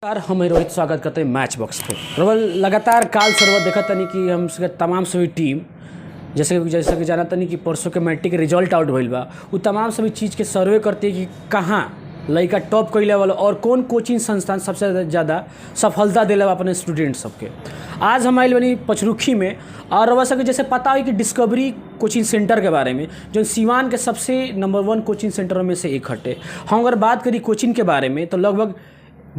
यार हम रोहित स्वागत करते हैं मैच बॉक्स पे। रवल लगातार काल सर्वर देखा तनी कि हम तमाम सभी टीम जैसे कि जाना तनी कि परसों के मैट्रिक के रिजल्ट आउट भइल बा, वो तमाम सभी चीज़ के सर्वे करते हैं कि कहाँ लड़का टॉप कइले वाला और कौन कोचिंग संस्थान सबसे ज़्यादा सफलता दिला अपने स्टूडेंट सबके। आज हम आइल बनी पचरुखी में और रवा सबके जैसे पता हो कि डिस्कवरी कोचिंग सेंटर के बारे में जो सीवान के सबसे नंबर 1 कोचिंग सेंटरों में से एक हटे। हम अगर बात करी कोचिंग के बारे में तो लगभग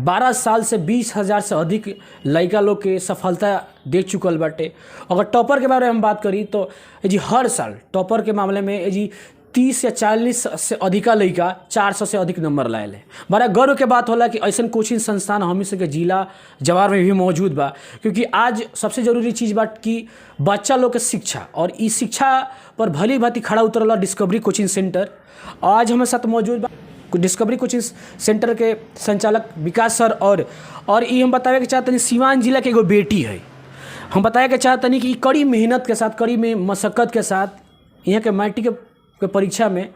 12 साल से 20,000 से अधिक लड़का लोग के सफलता दे चुकल बाटे। अगर टॉपर के बारे में हम बात करी तो जी हर साल टॉपर के मामले में जी 30 या 40 से अधिका लड़का 400 से अधिक नंबर लाए ले। बड़ा गर्व के बात होला कि ऐसा कोचिंग संस्थान हम के जिला जवार में भी मौजूद बा, क्योंकि आज सबसे ज़रूरी चीज़ बात कि बच्चा लोग के शिक्षा और इस शिक्षा पर भली भांति खड़ा उतरला डिस्कवरी कोचिंग सेंटर। आज हमारे साथ मौजूद बा डिस्कवरी कोचिंग सेंटर के संचालक विकास सर और ये हम बतावे के चाहते हैं सीवान जिला के एगो बेटी है। हम बताए के चाहते हैं कि कड़ी मेहनत के साथ कड़ी में मशक्क़त के साथ यहाँ के मैट्रिक के परीक्षा में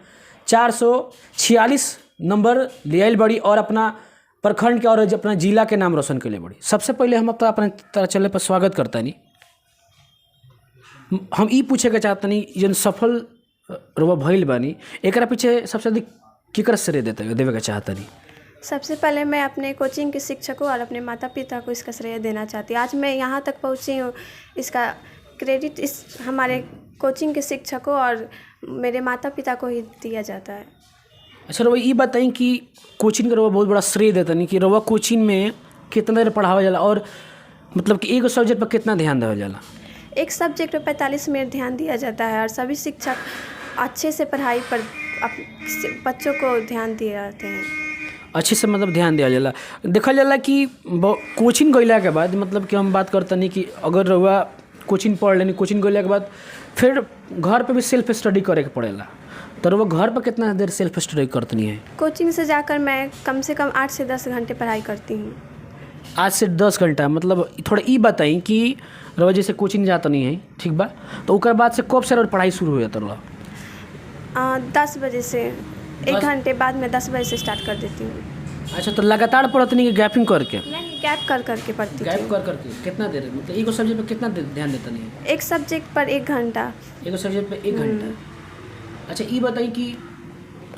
446 नंबर ले आइल बड़ी और अपना प्रखंड के और अपना जिला के नाम रोशन के लिए बड़ी। सबसे पहले हम अपने तरह चले पर स्वागत करता नहीं, हम ये पूछे के चाहते नहीं जन सफल रुआ भइल बानी एकरा पीछे सबसे अधिक केकर श्रेय देवे का चाहता नहीं। सबसे पहले मैं अपने कोचिंग के शिक्षकों और अपने माता पिता को इसका श्रेय देना चाहती हूँ। आज मैं यहाँ तक पहुँची हूँ, इसका क्रेडिट इस हमारे कोचिंग के शिक्षकों और मेरे माता पिता को ही दिया जाता है। अच्छा रवा ये बताएं कि कोचिंग का रवा बहुत बड़ा श्रेय देता नहीं कि रवा कोचिंग में कितना देर पढ़ावा जाला और मतलब कि एक सब्जेक्ट पर कितना ध्यान देवा जाला? एक सब्जेक्ट पर 45 मिनट ध्यान दिया जाता है और सभी शिक्षक अच्छे से पढ़ाई पर बच्चों को ध्यान दिए जाते हैं। अच्छे से मतलब ध्यान दिया जाला। देखा जाला कि कोचिंग गइला के बाद मतलब कि हम बात करते नहीं कि अगर रहुआ कोचिंग पढ़ लेनी, कोचिंग गइला के बाद फिर घर पे भी सेल्फ स्टडी करे के पड़ेला, तो रहुआ घर पर कितना देर सेल्फ स्टडी करतनी है? कोचिंग से जाकर मैं कम से कम 8 से 10 घंटे पढ़ाई करती हूँ। 8 से 10 घंटा मतलब थोड़ा ये बताई कि रहुआ जैसे कोचिंग जाता नहीं है ठीक बा, तो उसके बाद से कब से पढ़ाई शुरू हो जाता रहुआ? 10 बजे से 1 घंटे बाद में 10 बजे से स्टार्ट कर देती हूँ। अच्छा, तो लगातार पढ़ते नहीं कि गैपिंग करके? नहीं, गैप कर करके पढ़ती हूँ। गैप कर करके कितना देर मतलब एक सब्जेक्ट पर कितना ध्यान देता नहीं है? एक सब्जेक्ट पर 1 घंटा। एक सब्जेक्ट पर 1 घंटा। अच्छा ये बताई कि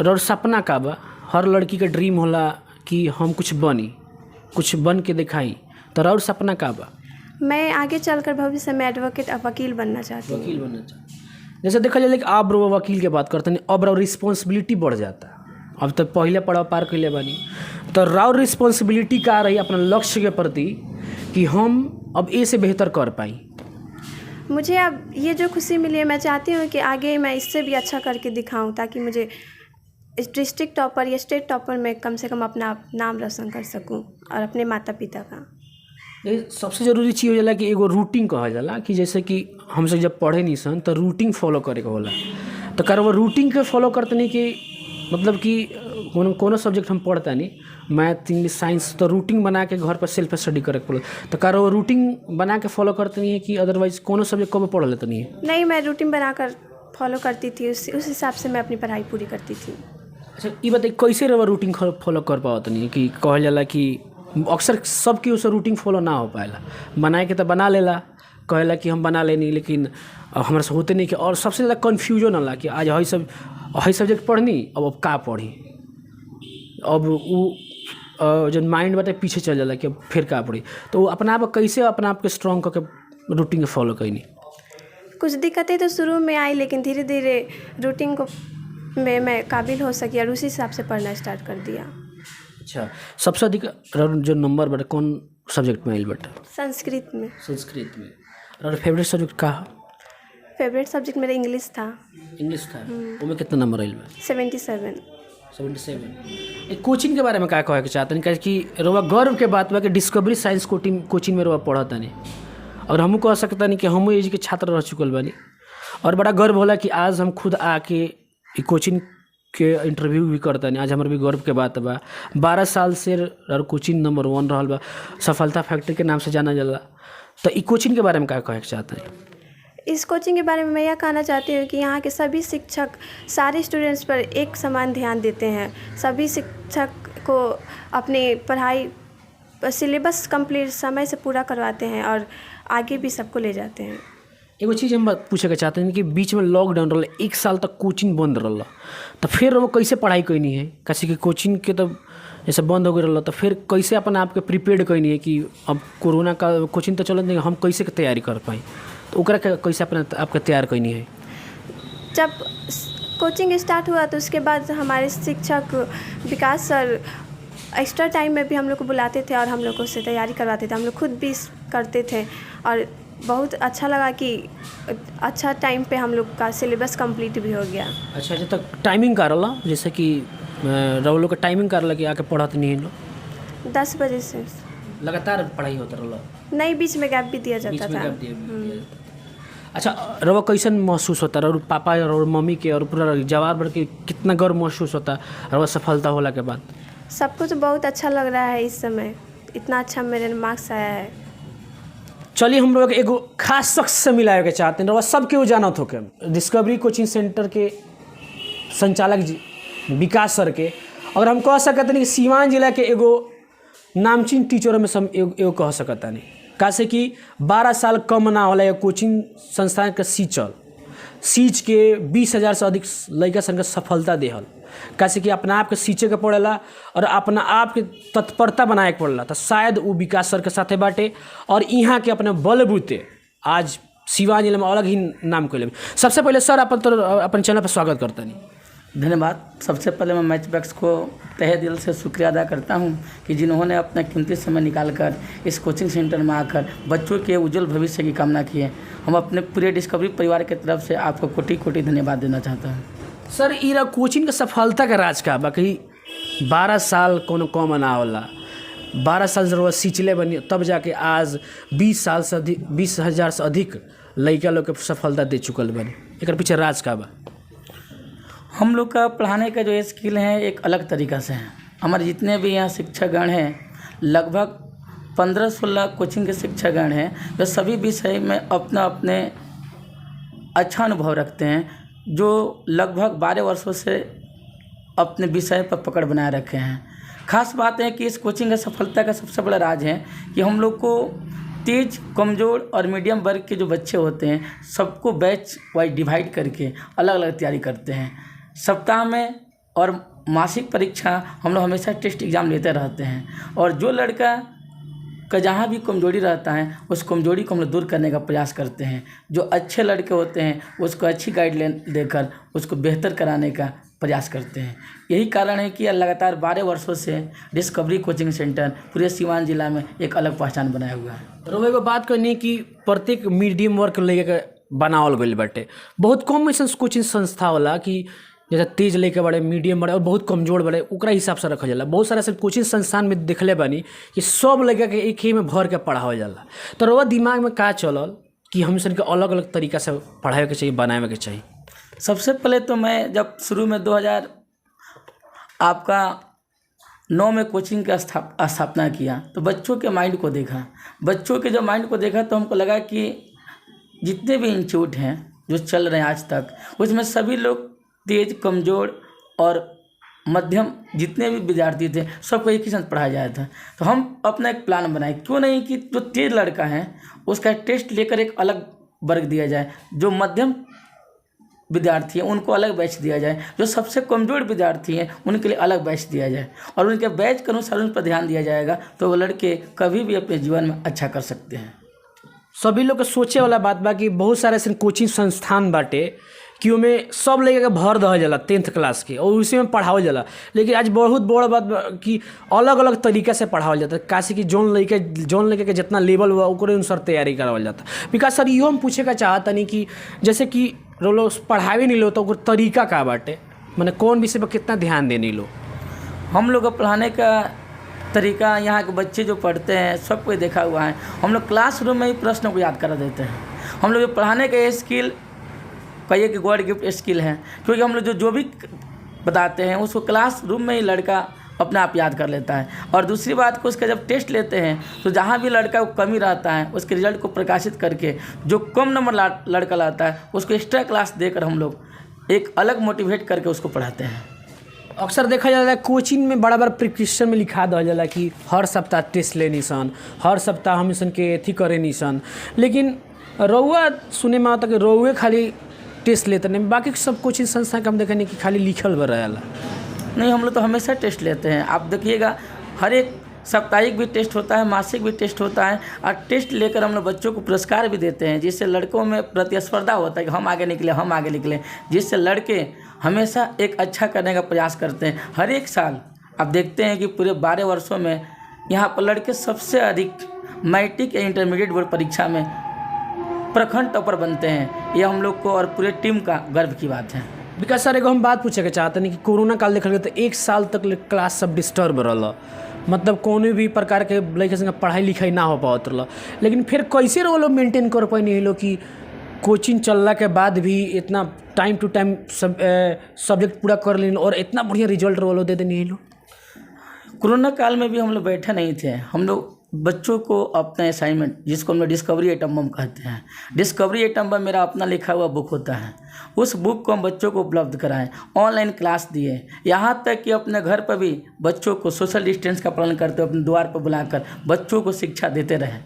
और सपना का बा हर लड़की का ड्रीम होला कि हम कुछ बन के दिखाई, तो और सपना का बा? मैं आगे चलकर भविष्य में एडवोकेट वकील बनना चाहती हूँ। वकील बनना चाहती। जैसे देखा जाए कि आप वकील के बात करते हैं, अब रिस्पॉन्सिबिलिटी बढ़ जाता है। अब तो पहले पड़ाव पार कैले बानी, तो राव रिस्पॉन्सिबिलिटी का रही अपना लक्ष्य के प्रति कि हम अब ए से बेहतर कर पाई। मुझे अब ये जो खुशी मिली है, मैं चाहती हूँ कि आगे मैं इससे भी अच्छा करके दिखाऊँ, ताकि मुझे डिस्ट्रिक्ट टॉपर या स्टेट टॉपर में कम से कम अपना नाम रोशन कर सकूँ और अपने माता पिता का। ये सबसे ज़रूरी चीज़ हो जाला कि एगो रूटीन कहा जाला कि जैसे कि हम सब जब पढ़े नहीं सन तो रूटीन फॉलो करे के होला, तो कर वो रूटीन के फॉलो करते नहीं कि मतलब कि कोनो सब्जेक्ट हम पढ़ता नहीं, मैथ इंग्लिश साइंस, तो रूटीन बना के घर पर सेल्फ स्टडी करे के पड़े, तो कर वो रूटीन बना के फॉलो करते नहीं है कि अदरवाइज कोनो सब्जेक्ट कब पढ़ लेते नहीं है? नहीं, मैं रूटीन बनाकर फॉलो करती थी, उस हिसाब से मैं अपनी पढ़ाई पूरी करती थी। अच्छा ये बताइए कैसे रवा रूटीन फॉलो कर पाओ नहीं कि कहल जाला कि अक्सर सबके उस रूटीन फॉलो ना हो पाएला, बनाए के तो बना लेला, कहेला कि हम बना लेनी लेकिन हमारे से होते नहीं कि, और सबसे ज़्यादा कन्फ्यूजन होला कि आज हई सब्जेक्ट पढ़नी अब का पढ़ी, अब वो जब माइंड बाटे पीछे चल जाला कि अब फिर का पढ़ी, तो अपना आप कैसे अपना आप के स्ट्रॉन्ग करके रूटीन के फॉलो करनी? कुछ दिक्कतें तो शुरू में आई, लेकिन धीरे धीरे रूटीन को में मैं काबिल हो सकी और उसी हिसाब से पढ़ना स्टार्ट कर दिया। अच्छा, सबसे अधिक जो नंबर बटे कौन सब्जेक्ट में आइल बटे? संस्कृत में। संस्कृत में। और फेवरेट सब्जेक्ट का? फेवरेट सब्जेक्ट मेरा इंग्लिश था। इंग्लिश था, उसमें कितना नंबर आइल बा? 77। 77। एक कोचिंग के बारे में क्या कहे के चाहते हैं कि रोवा गर्व के बात बा कि डिस्कवरी साइंस कोचिंग में रोवा पढ़ता नहीं, और हमू कह सकता नहीं कि हम एज के छात्र रह चुकल बानी, और बड़ा गर्व होला कि आज हम खुद आके कोचिंग के इंटरव्यू भी करता नहीं। आज हमारे भी गर्व के बात बा 12 साल से कोचिंग नंबर 1 रहल बा, सफलता फैक्ट्री के नाम से जाना जाला, तो इस कोचिंग के बारे में क्या कहे के चाहते हैं? इस कोचिंग के बारे में मैं यह कहना चाहती हूँ कि यहाँ के सभी शिक्षक सारे स्टूडेंट्स पर एक समान ध्यान देते हैं। सभी शिक्षक को अपनी पढ़ाई सिलेबस कंप्लीट समय से पूरा करवाते हैं और आगे भी सबको ले जाते हैं। एगो चीज़ हम पूछे के चाहते हैं कि बीच में लॉकडाउन रहा, 1 साल तक कोचिंग बंद रहा, तो फिर वो कैसे पढ़ाई कैनी है? कैसे कि कोचिंग के तो जैसे बंद हो गई रहा, तो फिर कैसे अपने आप के प्रिपेयर कैनी है कि अब कोरोना का कोचिंग तो चलत नहीं, हम कैसे के तैयारी कर पाएँ? तो ओकरा कैसे अपने आपके तैयार कैनी है? जब कोचिंग स्टार्ट हुआ तो उसके बाद हमारे शिक्षक विकास सर एक्स्ट्रा टाइम में भी हम लोग को बुलाते थे और हम लोग को उससे तैयारी करवाते थे। हम लोग खुद भी करते थे और बहुत अच्छा लगा कि अच्छा टाइम पे हम लोग का सिलेबस कंप्लीट भी हो गया। अच्छा, जब तक टाइमिंग का रहा, जैसे कि रहो लोग का टाइमिंग कर रहा कि आके पढ़ाते नहीं लोग 10 बजे से लगातार पढ़ाई होता रहा? नहीं, बीच में गैप भी दिया जाता था। अच्छा, रवा कैसन महसूस होता और पापा और मम्मी के और पूरा जवाब भर के कितना गर्व महसूस होता रवा सफलता होला के बाद? सब कुछ बहुत अच्छा लग रहा है इस समय, इतना अच्छा मेरे मार्क्स आया है। चलिए हम लोग एगो खास शख्स से मिलाए के चाहते हैं, रवा सबके वो जानत हो के डिस्कवरी कोचिंग सेंटर के संचालक जी विकास सर के, अगर हम कह सकते नहीं कि सीवान जिला के एगो नामचीन टीचरों में सब एगो कह सकता नहीं, कैसे कि 12 साल कम ना होला ये कोचिंग संस्थान के सीच के 20,000 से अधिक लड़का सन के सफलता देहल, कैसे कि अपना आप के सींचे के पड़ेला और अपना आप के तत्परता बनाए के पड़ेला। तो शायद वो विकास सर के साथे बाटे और यहाँ के अपने बलबूते आज सीवान जिले में अलग ही नाम कैले। सबसे पहले सर अपन चैनल पर स्वागत करता नहीं। धन्यवाद। सबसे पहले मैं मैचबॉक्स को तहे दिल से शुक्रिया अदा करता हूं कि जिन्होंने अपना कीमती समय निकालकर इस कोचिंग सेंटर में आकर बच्चों के उज्जवल भविष्य की कामना की है। हम अपने पूरे डिस्कवरी परिवार की तरफ से आपको कोटि कोटि धन्यवाद देना चाहता हूं। सर इरा कोचिंग के सफलता का राज का बाकी 12 साल कोनो कम ना होला, 12 साल जरूर सींचले बनी तब जाके आज 20,000 से अधिक लड़का लोग के सफलता दे चुकल बनी, एक पीछे राज का बा? हम लोग का पढ़ाने का जो स्किल है एक अलग तरीक़ा से है। हमारे जितने भी यहाँ शिक्षकगण हैं, लगभग 15-16 कोचिंग के शिक्षकगण हैं, वे सभी विषय में अपना अपने अच्छा अनुभव रखते हैं, जो लगभग 12 वर्षों से अपने विषय पर पकड़ बनाए रखे हैं। खास बात है कि इस कोचिंग का सफलता का सबसे बड़ा राज है कि हम लोग को तेज, कमज़ोर और मीडियम वर्ग के जो बच्चे होते हैं सबको बैच वाइज डिवाइड करके अलग अलग तैयारी करते हैं। सप्ताह में और मासिक परीक्षा हम लोग हमेशा टेस्ट एग्ज़ाम लेते रहते हैं और जो लड़का का जहाँ भी कमजोरी रहता है उस कमजोरी को हम लोग दूर करने का प्रयास करते हैं। जो अच्छे लड़के होते हैं उसको अच्छी गाइडलाइन देकर उसको बेहतर कराने का प्रयास करते हैं। यही कारण है कि लगातार 12 वर्षों से डिस्कवरी कोचिंग सेंटर पूरे सीवान जिला में एक अलग पहचान बनाया हुआ है। रोवे को बात करनी कि प्रत्येक मीडियम वर्ग लेके बनावल गई बाटे, बहुत कम ऐसा कोचिंग संस्था होला कि जैसे तेज लेके बड़े, मीडियम बड़े और बहुत कमजोर बड़े, ओकरा हिसाब से रखल जाला। बहुत सारा ऐसे कोचिंग संस्थान में देखले बानी कि सब लड़का के एक ही में भर के पढ़ावल जाला। तो रोवा दिमाग में का चलल कि हम सन के अलग अलग तरीका से पढ़ावे के चाहिए, बनावे के चाहिए? सबसे पहले तो मैं जब शुरू में 2009 में कोचिंग का स्थापना किया तो बच्चों के माइंड को देखा। बच्चों के जो माइंड को देखा तो हमको लगा कि जितने भी इंस्टीट्यूट हैं जो चल रहे हैं आज तक, उसमें सभी लोग तेज, कमज़ोर और मध्यम जितने भी विद्यार्थी थे सबको एक ही साथ पढ़ाया जाया था। तो हम अपना एक प्लान बनाए, क्यों नहीं कि जो तेज लड़का है उसका टेस्ट लेकर एक अलग वर्ग दिया जाए, जो मध्यम विद्यार्थी हैं उनको अलग बैच दिया जाए, जो सबसे कमज़ोर विद्यार्थी हैं उनके लिए अलग बैच दिया जाए और उनके बैच के अनुसार उन पर ध्यान दिया जाएगा तो वो लड़के कभी भी अपने जीवन में अच्छा कर सकते हैं। सभी लोग के सोचे वाला बात बा कि बहुत सारे ऐसे कोचिंग संस्थान बाटे कि उमें सब लड़के के भर दहल जाला 10th क्लास के और उसी में पढ़ावल जाला, लेकिन आज बहुत बड़ा बात कि अलग अलग तरीका से पढ़ावल जाता है। काशी कि जौन लड़के के जितना लेवल हुआ ओकरे अनुसार तैयारी करावल जाता। विकास सर इहो हम पूछे का चाहता नहीं कि जैसे कि लोग पढ़ावे नहीं लो तो ओकर तरीका का बाटे, मैंने कौन विषय पर कितना ध्यान देने लो? हम लोग का पढ़ाने का तरीका, यहाँ के बच्चे जो पढ़ते हैं सबको देखा हुआ है। हम लोग क्लासरूम में ही प्रश्नों को याद करा देते हैं। हम लोग पढ़ाने का स्किल कहिए कि गॉड गिफ्ट स्किल है, क्योंकि हम लोग जो भी बताते हैं उसको क्लासरूम में ही लड़का अपने आप याद कर लेता है। और दूसरी बात को उसका जब टेस्ट लेते हैं तो जहाँ भी लड़का को कमी रहता है उसके रिजल्ट को प्रकाशित करके जो कम नंबर लड़का लाता है उसको एक्स्ट्रा क्लास देकर हम लोग एक अलग मोटिवेट करके उसको पढ़ाते हैं। अक्सर देखा जाला कोचिंग में बड़ा प्रिस्क्रिप्शन में लिखा दल जाला कि हर सप्ताह टेस्ट लेनी सन, हर सप्ताह हम सन के एथी करे नी सन, लेकिन रउआ सुने में आता कि रउए खाली टेस्ट लेते नहीं, बाकी सब कोचिंग संस्था के हम देखे नहीं कि खाली लिखल बा रहेला। नहीं, हम लोग तो हमेशा टेस्ट लेते हैं। आप देखिएगा हर एक साप्ताहिक भी टेस्ट होता है, मासिक भी टेस्ट होता है, और टेस्ट लेकर हम लोग बच्चों को पुरस्कार भी देते हैं, जिससे लड़कों में प्रतिस्पर्धा होता है कि हम आगे निकले, जिससे लड़के हमेशा एक अच्छा करने का प्रयास करते हैं। हर एक साल आप देखते हैं कि पूरे 12 वर्षों में यहाँ पर लड़के सबसे अधिक मैट्रिक या इंटरमीडिएट बोर्ड परीक्षा में प्रखंड टॉपर बनते हैं। ये हम लोग को और पूरे टीम का गर्व की बात है। विकास सर, एगो हम बात पूछे के चाहते हैं कि कोरोना काल देखल गया तो 1 साल तक क्लास सब डिस्टर्ब रहा, मतलब कोनो भी प्रकार के लड़के संग पढ़ाई लिखाई ना हो पावत रहा, लेकिन फिर कैसे वो लोग मेंटेन कर पाए नहीं लोग कि कोचिंग चलला के बाद भी इतना टाइम टू टाइम सब सब्जेक्ट पूरा कर लें और इतना बढ़िया रिजल्ट वो लोग दे देनी लोग। कोरोना काल में भी हम लोग बैठे नहीं थे। हम लोग बच्चों को अपना असाइनमेंट, जिसको हम लोग डिस्कवरी एटम बम कहते हैं, डिस्कवरी एटम बम मेरा अपना लिखा हुआ बुक होता है, उस बुक को हम बच्चों को उपलब्ध कराएं, ऑनलाइन क्लास दिए, यहाँ तक कि अपने घर पर भी बच्चों को सोशल डिस्टेंस का पालन करते हुए अपने द्वार पर बुलाकर बच्चों को शिक्षा देते रहे।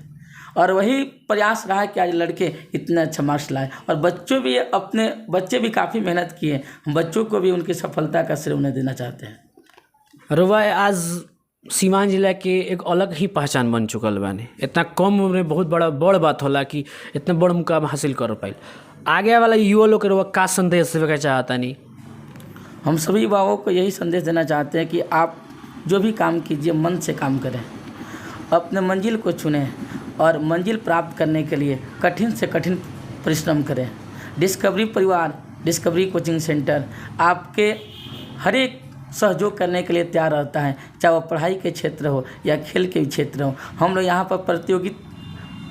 और वही प्रयास रहा कि आज लड़के इतने अच्छा मार्क्स लाए, और बच्चे भी काफ़ी मेहनत किए। हम बच्चों को भी उनकी सफलता का श्रेय उन्हें देना चाहते हैं। रुआ आज सीवान जिला के एक अलग ही पहचान बन चुकल बानी, इतना कम उम्र में बहुत बड़ बात होला कि इतना बड़ मुकाम हासिल कर पाइल। आगे वाला युवा लोग के रुआ का संदेश देना चाहता नहीं? हम सभी युवाओं को यही संदेश देना चाहते हैं कि आप जो भी काम कीजिए मन से काम करें, अपने मंजिल को चुनें और मंजिल प्राप्त करने के लिए कठिन से कठिन परिश्रम करें। डिस्कवरी परिवार, डिस्कवरी कोचिंग सेंटर आपके हर एक सहयोग करने के लिए तैयार रहता है, चाहे वो पढ़ाई के क्षेत्र हो या खेल के क्षेत्र हो। हम लोग यहाँ पर प्रतियोगी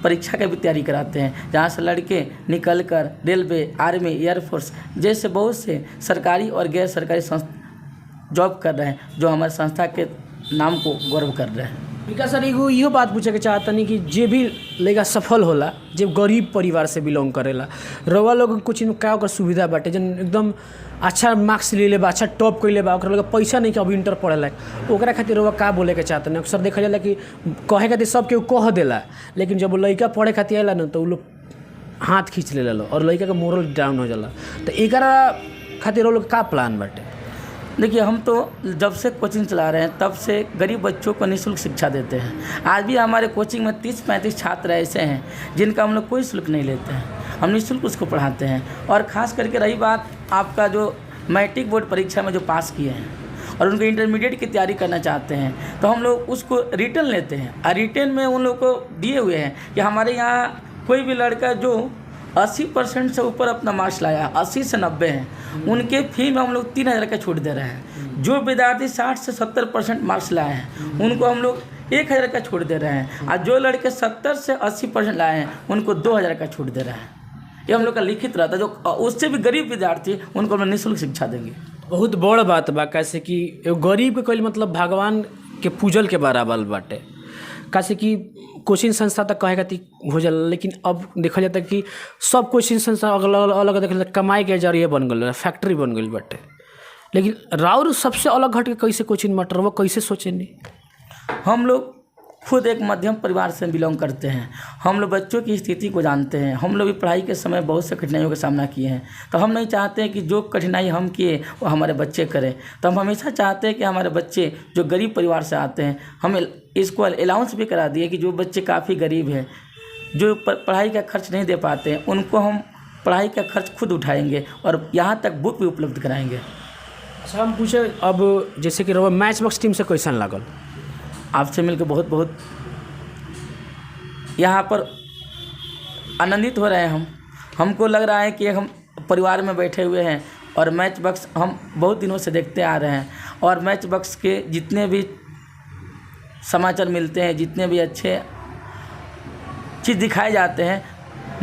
परीक्षा की भी तैयारी कराते हैं, जहाँ से लड़के निकलकर रेलवे, आर्मी, एयरफोर्स जैसे बहुत से सरकारी और गैर सरकारी जॉब कर रहे हैं, जो हमारे संस्था के नाम को गौरव कर रहे हैं। विकास सर, एगो इहो बात पूछे के चाहता नहीं कि जे भी लड़का सफल होला, जब गरीब परिवार से बिलोंग करेला, रउआ लोग कुछ का ओकर सुविधा बाटे, जन एकदम अच्छा मार्क्स ले ले बा, अच्छा टॉप कैले बा, ओकरा लोग पैसा नहीं कि अभी इंटर पढ़े लायक, ओकरा खातिर रउआ का बोले के चाहता नहीं? अक्सर देखा जाला कि कहे खातिर सब केहू कह देला, लेकिन जब वो लड़का पढ़े खातिर आएला ना तो वो लोग हाथ खींच ले लो और लड़का का मोरल डाउन हो जाला। तो एकरा खातिर वो लोग का प्लान बाटे? देखिए, हम तो जब से कोचिंग चला रहे हैं तब से गरीब बच्चों को निःशुल्क शिक्षा देते हैं। आज भी हमारे कोचिंग में 30-35 छात्र ऐसे हैं जिनका हम लोग कोई शुल्क नहीं लेते हैं, हम निःशुल्क उसको पढ़ाते हैं। और ख़ास करके रही बात आपका जो मैट्रिक बोर्ड परीक्षा में जो पास किए हैं और उनको इंटरमीडिएट की तैयारी करना चाहते हैं, तो हम लोग उसको रिटर्न लेते हैं, और रिटर्न में उन लोग को दिए हुए हैं कि हमारे यहाँ कोई भी लड़का जो 80% से ऊपर अपना मार्क्स लाया, 80 से 90 हैं, उनके फी में हम लोग 3000 का छूट दे रहे हैं। जो विद्यार्थी 60 से 70% मार्क्स लाए हैं उनको हम लोग 1000 का छूट दे रहे हैं, और जो लड़के 70 से 80% लाए हैं उनको 2000 का छूट दे रहे हैं। ये हम लोग का लिखित रहता है। जो उससे भी गरीब विद्यार्थी उनको हम निःशुल्क शिक्षा देंगे। बहुत बड़ बात बा, कैसे कि एगो गरीब के कइल मतलब भगवान के पूजल के बराबर बाटे। कैसे कि कोचिंग संस्था तक कहे खातिर हो जाला, लेकिन अब देखा जाता है कि सब कोचिंग संस्था अलग अलग देखा जाता कमाई के जरिए बन गए, फैक्ट्री बन गई बाटे। लेकिन राउर सबसे अलग हट के कैसे कोचिंग मटर वो कैसे सोचे नहीं? हम लोग खुद एक मध्यम परिवार से बिलोंग करते हैं, हम लोग बच्चों की स्थिति को जानते हैं। हम लोग भी पढ़ाई के समय बहुत से कठिनाइयों का सामना किए हैं, तो हम नहीं चाहते हैं कि जो कठिनाई हम किए वो हमारे बच्चे करें। तो हम हमेशा चाहते हैं कि हमारे बच्चे जो गरीब परिवार से आते हैं, हम इसको अलाउंस भी करा दिए कि जो बच्चे काफ़ी गरीब हैं, जो पढ़ाई का खर्च नहीं दे पाते हैं, उनको हम पढ़ाई का खर्च खुद उठाएंगे और यहाँ तक बुक भी उपलब्ध कराएंगे। अच्छा, हम पूछे अब जैसे कि रउआ मैच बॉक्स टीम से कैसन लागल? आपसे मिलकर बहुत बहुत यहाँ पर आनंदित हो रहे हैं। हमको लग रहा है कि हम परिवार में बैठे हुए हैं, और मैच बॉक्स हम बहुत दिनों से देखते आ रहे हैं, और मैच बॉक्स के जितने भी समाचार मिलते हैं, जितने भी अच्छे चीज़ दिखाए जाते हैं,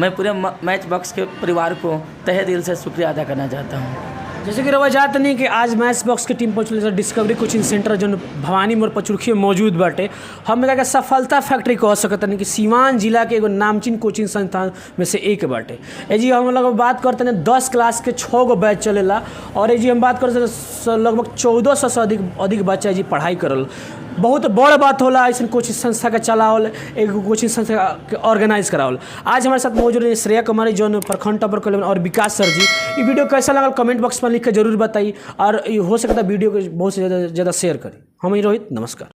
मैं पूरे मैच बॉक्स के परिवार को तहे दिल से शुक्रिया अदा करना चाहता हूँ। जैसे कि रवा जात नहीं कि आज मैच बॉक्स के टीम पहुँचल डिस्कवरी कोचिंग सेंटर जो भवानी मोड़ पचरुखी में मौजूद बाटे। हम एकरा के सफलता फैक्ट्री कह सकत नहीं कि सीवान जिला के एगो नामचीन कोचिंग संस्थान में से एक बाटे। ए जी हम लोग बात करते हैं 10 क्लास के 6 गो बैच चलेला और ये जी हम बात करते हैं लगभग 1400 से अधिक बच्चा जी पढ़ाई करल। बहुत बड़ बात होला ऐसा कोचिंग संस्था के चलावल, एगो कोचिंग संस्था के ऑर्गेनाइज करावल। आज हमारे साथ मौजूद है श्रेया कुमारी जो प्रखंड टॉपर कॉलेज और विकास सर जी। ये वीडियो कैसा लगा कमेंट बॉक्स में लिख के जरूर बताइए और हो सकता है वीडियो को बहुत से ज़्यादा शेयर करें। हम रोहित, नमस्कार।